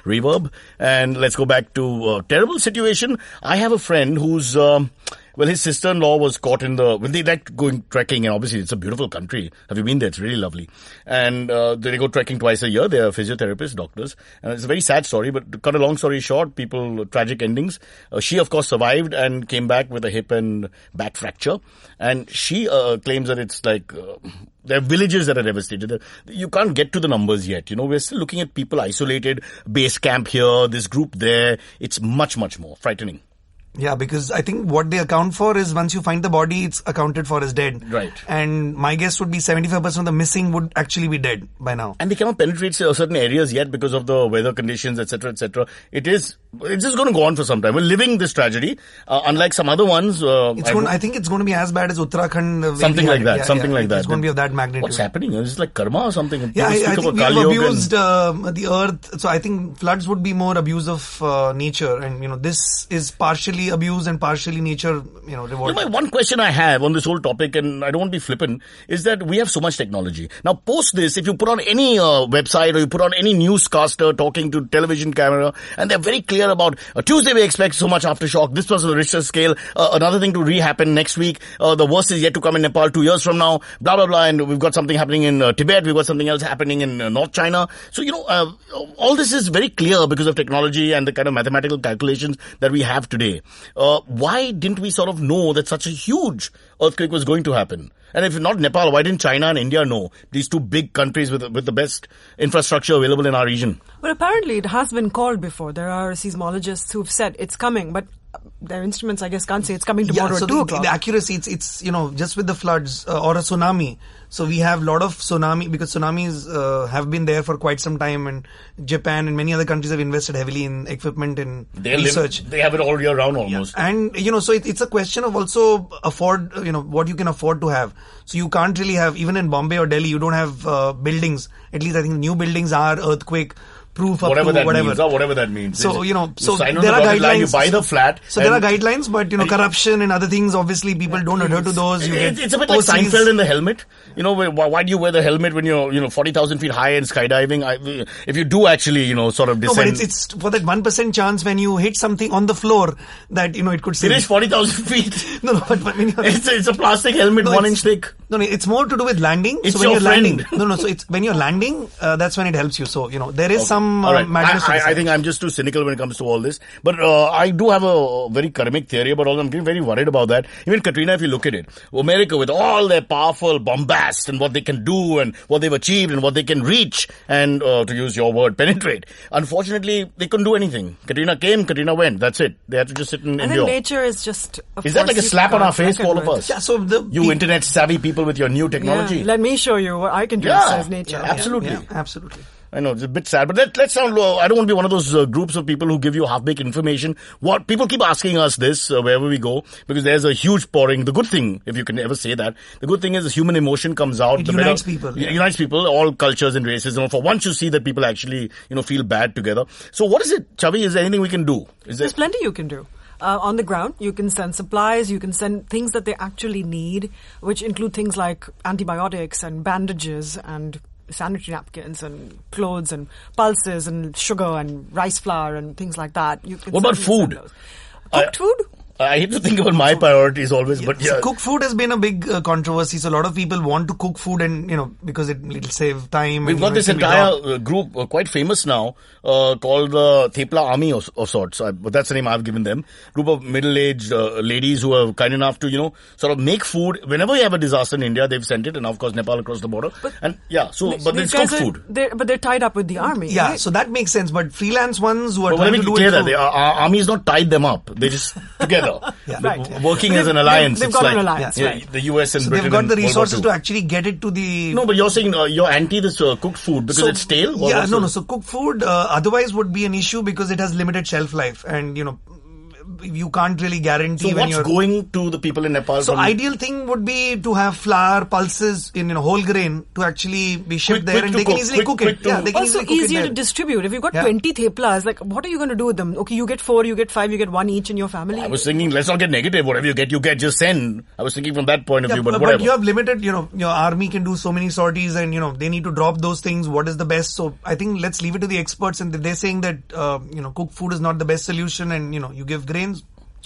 Reverb. And let's go back to a terrible situation. I have a friend who's... his sister-in-law was caught they like going trekking, and obviously it's a beautiful country. Have you been there? It's really lovely. And they go trekking twice a year. They are physiotherapists, doctors. And it's a very sad story, but to cut a long story short, tragic endings. She, of course, survived and came back with a hip and back fracture. And she claims that it's like... there are villages that are devastated. You can't get to the numbers yet. We're still looking at people isolated, base camp here, this group there. It's much, much more frightening. Yeah, because I think what they account for is once you find the body, it's accounted for as dead. Right. And my guess would be 75% of the missing would actually be dead by now. And they cannot penetrate certain areas yet because of the weather conditions, etc., etc. It's just going to go on for some time. We're living this tragedy, unlike some other ones. I think it's going to be as bad as Uttarakhand. Something like that. It's going to be of that magnitude. What's happening? Is it like karma or something? Yeah, I think we've abused the earth. So I think floods would be more abuse of nature. And, this is partially abuse and partially nature, reward. One question I have on this whole topic, and I don't want to be flippant, is that we have so much technology. Now, post this, if you put on any website or you put on any newscaster talking to television camera, and they're very clear about Tuesday we expect so much aftershock, this was on the Richter scale, another thing to re-happen next week, the worst is yet to come in Nepal 2 years from now, blah, blah, blah, and we've got something happening in Tibet, we've got something else happening in North China. So, all this is very clear because of technology and the kind of mathematical calculations that we have today. Why didn't we sort of know that such a huge earthquake was going to happen? And if not Nepal, why didn't China and India know? These two big countries with the best infrastructure available in our region. Well, apparently it has been called before. There are seismologists who've said it's coming, but their instruments, I guess, can't say it's coming tomorrow at 2 o'clock. The accuracy, it's just with the floods or a tsunami. So we have a lot of tsunami, because tsunamis have been there for quite some time, and Japan and many other countries have invested heavily in equipment and research. They have it all year round almost. Yeah. And, so it's a question of also what you can afford to have. So you can't really have, even in Bombay or Delhi, you don't have buildings. At least I think new buildings are earthquake proof whatever up to whatever. Means, or whatever that means. So, so there are guidelines. Line, you buy the flat. So there are guidelines, but, corruption and other things, obviously people don't adhere to those. It's a bit like Seinfeld in the helmet. Why do you wear the helmet when you're 40,000 feet high and skydiving? If you do actually, sort of descend. No, but it's for that 1% chance when you hit something on the floor that, it could sink. It is 40,000 feet. No, but when it's a plastic helmet 1 inch thick. No, it's more to do with landing. It's so when your you're friend. landing. So it's when you're landing, that's when it helps you. So, there is some madness. I think I'm just too cynical when it comes to all this. But I do have a very karmic theory about all. I'm getting very worried about that. Even Katrina, if you look at it, America with all their powerful bombast and what they can do and what they've achieved and what they can reach and, to use your word, penetrate. Unfortunately, they couldn't do anything. Katrina came, Katrina went. That's it. They had to just sit and endure. I think nature is just... Is that like a slap on our face for all of us? Yeah, so you internet savvy people with your new technology. Yeah, let me show you what I can do, says nature. Yeah, absolutely. Yeah, absolutely. I know, it's a bit sad, but let's sound low. I don't want to be one of those groups of people who give you half-baked information. What people keep asking us this wherever we go, because there's a huge pouring. The good thing, if you can ever say that, the good thing is the human emotion comes out. It unites people. It unites people, all cultures and races. For once you see that people actually, feel bad together. So what is it, Chavi? Is there anything we can do? There's plenty you can do. On the ground, you can send supplies, you can send things that they actually need, which include things like antibiotics and bandages and sanitary napkins and clothes and pulses and sugar and rice flour and things like that. What about food? Cooked food? I hate to think about my priorities always, but yeah. So cooked food has been a big controversy. So a lot of people want to cook food and, because it'll save time. We've got this entire group, quite famous now, called the Thepla Army of sorts. But that's the name I've given them. Group of middle-aged ladies who are kind enough to, sort of make food. Whenever we have a disaster in India, they've sent it. And of course, Nepal across the border. But it's cooked food. But they're tied up with the army. Yeah, right? So that makes sense. But freelance ones who are trying to do it. Our army's not tied them up. They just together. Yeah. Right. Working as an alliance. They've got an alliance, right. The US and Britain. They've got the resources to actually get it to the... No, but you're saying you're anti this cooked food because it's stale? So cooked food otherwise would be an issue because it has limited shelf life and, you can't really guarantee when you're... So what's going to the people in Nepal? So ideal thing would be to have flour, pulses in whole grain to actually be shipped there and they can easily cook it. Yeah, they can also easier to distribute. If you've got 20 theplas, what are you going to do with them? Okay, you get 4, you get 5, you get 1 each in your family. I was thinking, let's not get negative. Whatever you get, just send. I was thinking from that point of view, but whatever. But you have limited, your army can do so many sorties and, they need to drop those things. What is the best? So I think let's leave it to the experts and they're saying that, cooked food is not the best solution and, you give grains.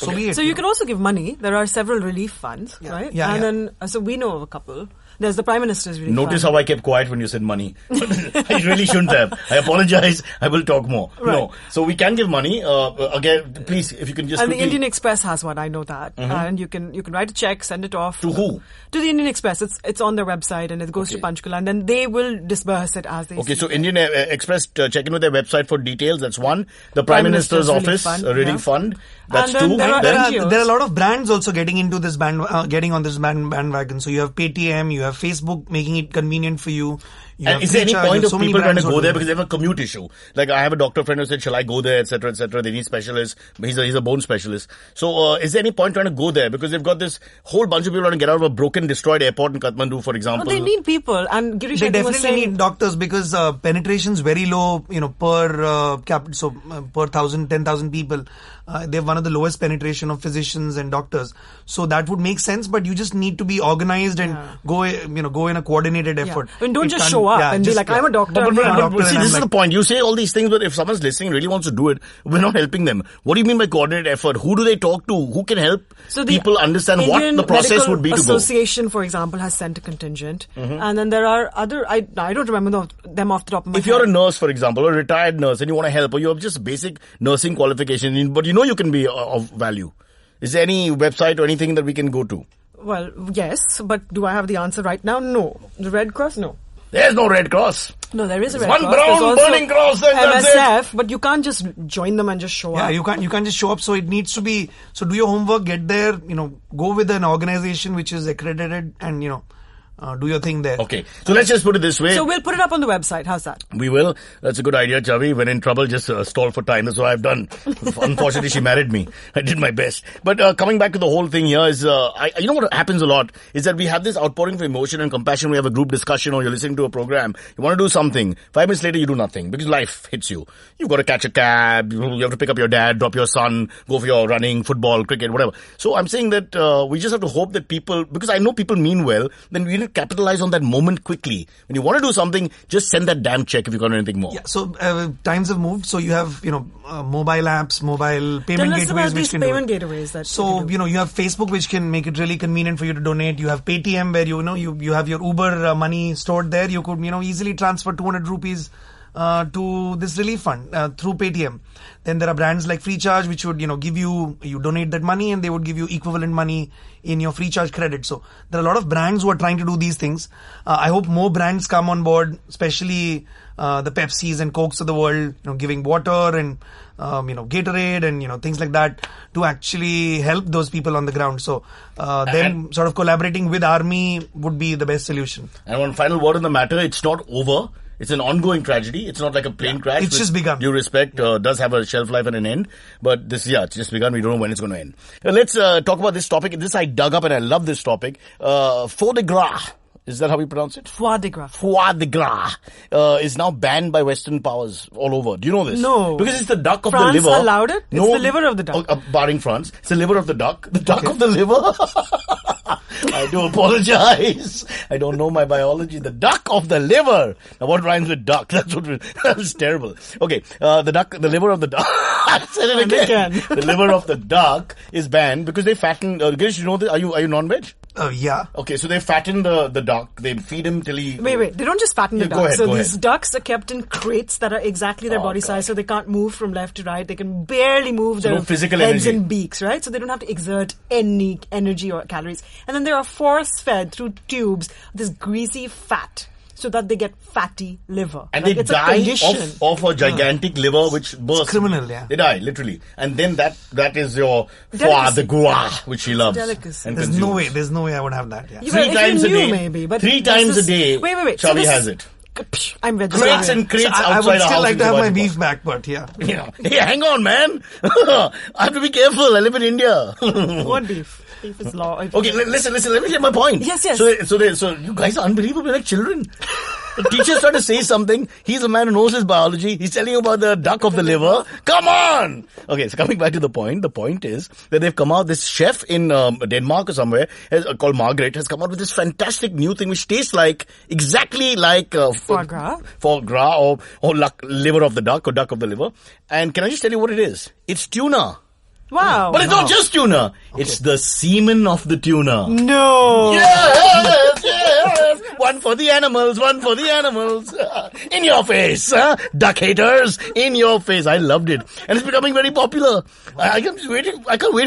So be it. So you can also give money. There are several relief funds, right? Yeah, then, so we know of a couple. There's the Prime Minister's relief Notice fund. how I kept quiet when you said money. I really shouldn't have. I apologize. I will talk more. Right. No. So we can give money. Again, please, if you can just And quickly... the Indian Express has one, I know that. Mm-hmm. And you can write a check, send it off. To who? To the Indian Express. It's on their website and it goes to Panchkula and then they will disburse it as they see. Okay, so Indian Express, check in with their website for details. That's one. The Prime Minister's office, relief fund. That's two. There are a lot of brands also getting into this getting on this bandwagon. So you have Paytm, you have Facebook making it convenient for you. And is there any point of people trying to go there because they have a commute issue? Like I have a doctor friend who said, shall I go there, etc., etc. They need specialists. He's a bone specialist. So is there any point trying to go there? Because they've got this whole bunch of people trying to get out of a broken, destrored airport in Kathmandu, for example. They need people. And Girish, they definitely need doctors because penetration's very low, per 1,000, 10,000 people. They have one of the lowest penetration of physicians and doctors. So that would make sense, but you just need to be organized and go in a coordinated effort. And don't just show up and be like, I'm a doctor. See, this is the point. You say all these things, but if someone's listening really wants to do it, we're not helping them. What do you mean by coordinated effort? Who do they talk to? Who can help people understand Indian what the process Medical would be to go? Association, for example, has sent a contingent. Mm-hmm. And then there are other, I don't remember them off the top of my head. If you're a nurse, for example, or a retired nurse, and you want to help, or you have just basic nursing qualification, but you can be of value. Is there any website or anything that we can go to? Well, yes, but do I have the answer right now? No. The Red Cross? No. There's no Red Cross. No, there is a Red One Cross. brown There's also burning cross and that's MSF, but you can't just join them and just show up. Yeah, you can't just show up. So it needs to be. So do your homework. Get there. Go with an organization which is accredited, and do your thing there. Okay, so let's just put it this way. So we'll put it up on the website. How's that? We will. That's a good idea, Chavi. When in trouble, just stall for time. That's what I've done. Unfortunately, she married me. I did my best. But coming back to the whole thing here is, you know what happens a lot is that we have this outpouring of emotion and compassion. We have a group discussion or you're listening to a program. You want to do something. 5 minutes later, you do nothing because life hits you. You've got to catch a cab. You have to pick up your dad, drop your son, go for your running, football, cricket, whatever. So I'm saying that we just have to hope that people, because I know people mean well, then we need to capitalize on that moment quickly. When you want to do something, just send that damn check if you got anything more. Yeah, so times have moved. So you have, mobile apps, mobile payment gateways. Tell us about which these can payment do it. gateways. That So, you have Facebook, which can make it really convenient for you to donate. You have Paytm, where, you have your Uber money stored there. You could, easily transfer 200 rupees to this relief fund through Paytm. Then there are brands like Freecharge, which would, give you donate that money and they would give you equivalent money in your Freecharge credit. So there are a lot of brands who are trying to do these things. I hope more brands come on board, especially the Pepsis and Cokes of the world, giving water and Gatorade and things like that to actually help those people on the ground. So then sort of collaborating with Army would be the best solution. And one final word on the matter, it's not over. It's an ongoing tragedy. It's not like a plane crash. It's just begun. Due respect, does have a shelf life and an end. But it's just begun. We don't know when it's going to end. Let's talk about this topic. This I dug up and I love this topic. Foie de gras. Is that how we pronounce it? Foie de gras. Foie de gras is now banned by Western powers all over. Do you know this? No. Because it's the duck of France the liver. Allowed it? It's the liver of the duck. Barring France. It's the liver of the duck. The duck of the liver. I do apologize. I don't know my biology. The duck of the liver. Now what rhymes with duck? That's terrible. Okay. The liver of the duck. I said it again. The liver of the duck is banned because they fatten, Girish, you know this? Are you non-veg? Yeah. Okay, so they fatten the duck. They feed him till he... Wait. They don't just fatten the duck. Go ahead, these ducks are kept in crates that are exactly their body size, so they can't move from left to right. They can barely move their physical heads energy. and beaks, right? So they don't have to exert any energy or calories. And then they are force-fed through tubes this greasy fat, so that they get fatty liver. And like, they it's die a condition. of a gigantic liver which bursts. It's criminal, yeah. They die, literally. And then that is your foie de gras, which she loves. Delicacy. And There's consumes. no way I would have that. Yeah. Yeah, 3 times a day. Maybe, but 3 times a day. Wait. Chavi has it. I'm vegetarian. Crates and crates I outside would our still house. like to have my beef back, but yeah. Hey, hang on, man. I have to be careful. I live in India. What beef? Beef is law. Okay, listen. Let me get my point. Yes. So you guys are unbelievably like children. The teacher's trying to say something. He's a man who knows his biology. He's telling you about the duck of the liver. Come on! Okay, so coming back to the point. The point is that they've come out, this chef in Denmark or somewhere, called Margaret, has come out with this fantastic new thing which tastes exactly like foie gras. Foie gras or liver of the duck or duck of the liver. And can I just tell you what it is? It's tuna. Wow. But it's not just tuna. Okay. It's the semen of the tuna. No. Yes. One for the animals. In your face, duck haters. In your face. I loved it. And it's becoming very popular. I can't wait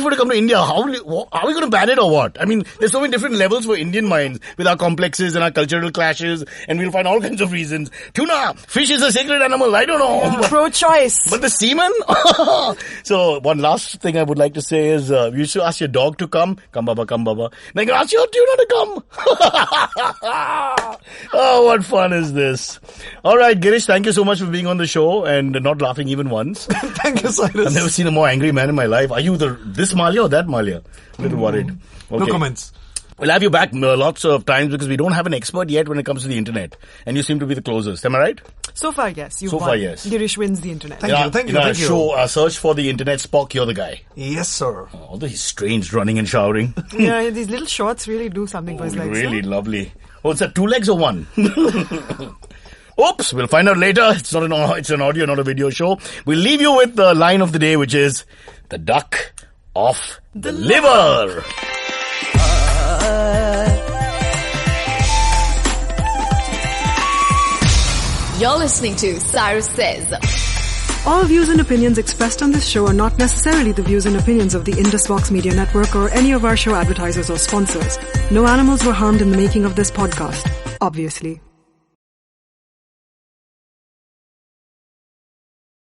for it to come to India. Are we going to ban it or what? I mean, there's so many different levels for Indian minds with our complexes and our cultural clashes, and we'll find all kinds of reasons. Tuna, fish is a sacred animal. I don't know. Yeah, pro-choice. But the semen? So, one last thing I would like to say is, you used to ask your dog to come. Come, Baba, come, Baba. Then you ask your tuna to come. Oh, what fun is this? All right, Girish, thank you so much for being on the show and not laughing even once. Thank you, Cyrus. I've never seen a more angry man in my life. Are you this Mallya or that Mallya? A little worried. Okay. No comments. We'll have you back lots of times because we don't have an expert yet when it comes to the internet. And you seem to be the closest. Am I right? So far, yes. So far, yes. Girish wins the internet. Thank you. Show, search for the internet Spock, you're the guy. Yes, sir. Although he's strange running and showering. Yeah, these little shorts really do something for his legs. Really lovely. Oh, it's that 2 legs or 1? Oops, we'll find out later. It's an audio, not a video show. We'll leave you with the line of the day, which is the duck of the liver. You're listening to Cyrus Says. All views and opinions expressed on this show are not necessarily the views and opinions of the Indus Vox Media Network or any of our show advertisers or sponsors. No animals were harmed in the making of this podcast, obviously.